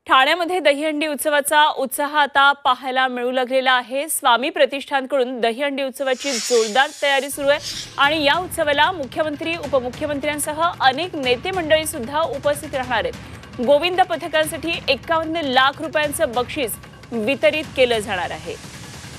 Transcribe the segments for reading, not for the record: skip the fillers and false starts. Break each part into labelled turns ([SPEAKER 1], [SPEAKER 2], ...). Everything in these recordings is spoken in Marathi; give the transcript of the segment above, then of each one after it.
[SPEAKER 1] ठाण्यामध्ये दहीहंडी उत्सवाचा उत्साह आता पाहायला मिळू लागलेला आहे। स्वामी प्रतिष्ठानकडून दहीहंडी उत्सवाची जोरदार तयारी सुरू आहे आणि या उत्सवाला मुख्यमंत्री, उपमुख्यमंत्र्यांसह अनेक नेते मंडळी सुद्धा उपस्थित राहणार आहेत। गोविंद पथकांसाठी 51 लाख रुपयांचं बक्षीस वितरित केलं जाणार आहे।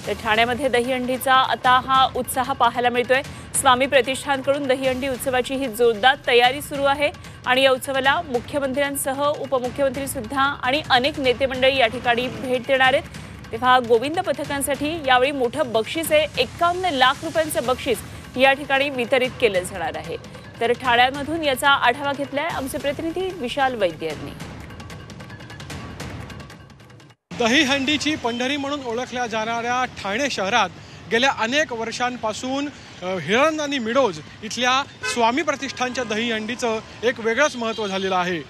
[SPEAKER 1] तर ठाण्यामध्ये दहीहंडीचा आता हा उत्साह पाहायला मिळतोय। स्वामी प्रतिष्ठानकडून दहीहंडी उत्सवाची ही जोरदार तयारी सुरू आहे आणि या उत्सवाला मुख्यमंत्र्यांसह उपमुख्यमंत्री सुद्धा आणि अनेक नेते मंडळी या ठिकाणी भेट देणार आहेत। तेव्हा गोविंद पथकांसाठी यावेळी मोठं बक्षीस आहे, 51 लाख रुपयांचं बक्षीस या ठिकाणी वितरित केलं जाणार आहे। तर ठाण्यामधून याचा आढावा घेतलाय आमचे प्रतिनिधी विशाल वैद्य यांनी।
[SPEAKER 2] दहीहंडीची पंढरी म्हणून ओळखल्या जाणाऱ्या ठाणे शहरात गेल्या अनेक वर्षांपासून हिरनंदानी मिडोज इथल्या स्वामी प्रतिष्ठानच्या दहीहंडीचं एक वेगळंच महत्त्व झालेलं आहे।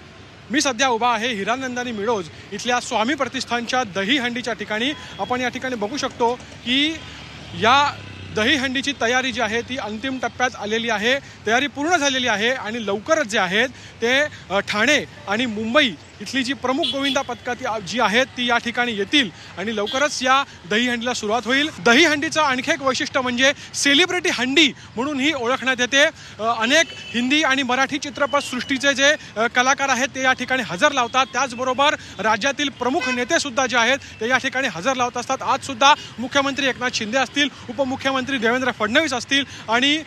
[SPEAKER 2] मी सध्या उभा आहे हिरानंदानी मिडोज इथल्या स्वामी प्रतिष्ठानच्या दहीहंडीच्या ठिकाणी। आपण या ठिकाणी बघू शकतो की या दहीहंडीची तयारी जी आहे ती अंतिम टप्प्यात आलेली आहे। तयारी पूर्ण झालेली आहे आणि लवकरच जे आहेत ते ठाणे आणि मुंबई इथली जी प्रमुख गोविंदा पथकं जी आहेत ती या ठिकाणी येतील आणि लवकरच या दहीहंडीला सुरुवात होईल। दहीहंडीचं आणखी एक वैशिष्ट्य म्हणजे सेलिब्रिटी हंडी म्हणून ही ओळखण्यात येते। अनेक हिंदी आणि मराठी चित्रपट सृष्टीचे जे कलाकार आहेत ते या ठिकाणी हजर लावतात। त्याचबरोबर राज्यातील प्रमुख नेते सुद्धा जे आहेत ते या ठिकाणी हजर लावत असतात। आज सुद्धा मुख्यमंत्री एकनाथ शिंदे असतील, उपमुख्यमंत्री देवेंद्र फडणवीस असतील आणि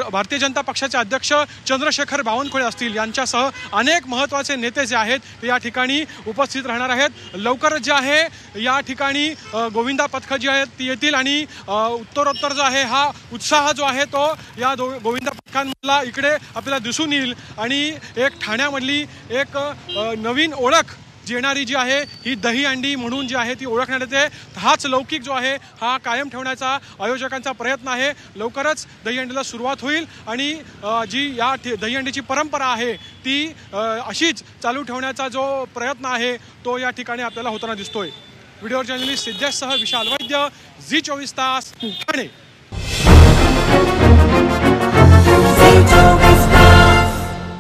[SPEAKER 2] भारतीय जनता पक्षाचे अध्यक्ष चंद्रशेखर बावनकुळे असतील यांच्यासह अनेक महत्त्वाचे नेते जे आहेत ते या ठिकाणी उपस्थित राहणार आहेत। लवकरच जे आहे या ठिकाणी गोविंदा पथकं जी आहेत ती येतील आणि उत्तरोत्तर जो आहे हा उत्साह जो आहे तो या गोविंदा पथकांमधला इकडे आपल्याला दिसून येईल आणि एक ठाण्यामधली एक नवीन ओळख येणारी जी आहे ही दहीहंडी म्हणून जी आहे ती ओळखण्यात येते। हाच लौकिक जो आहे हा कायम ठेवण्याचा आयोजकांचा प्रयत्न आहे। लवकरच दहीहंडीला सुरुवात होईल आणि जी या दहीहंडीची परंपरा आहे ती अशीच चालू ठेवण्याचा जो प्रयत्न आहे तो या ठिकाणी आपल्याला होताना दिसतोय। व्हिडिओ जर्नलिस्ट सिद्धेशसह विशाल वैद्य, झी 24 तास, ठाणे।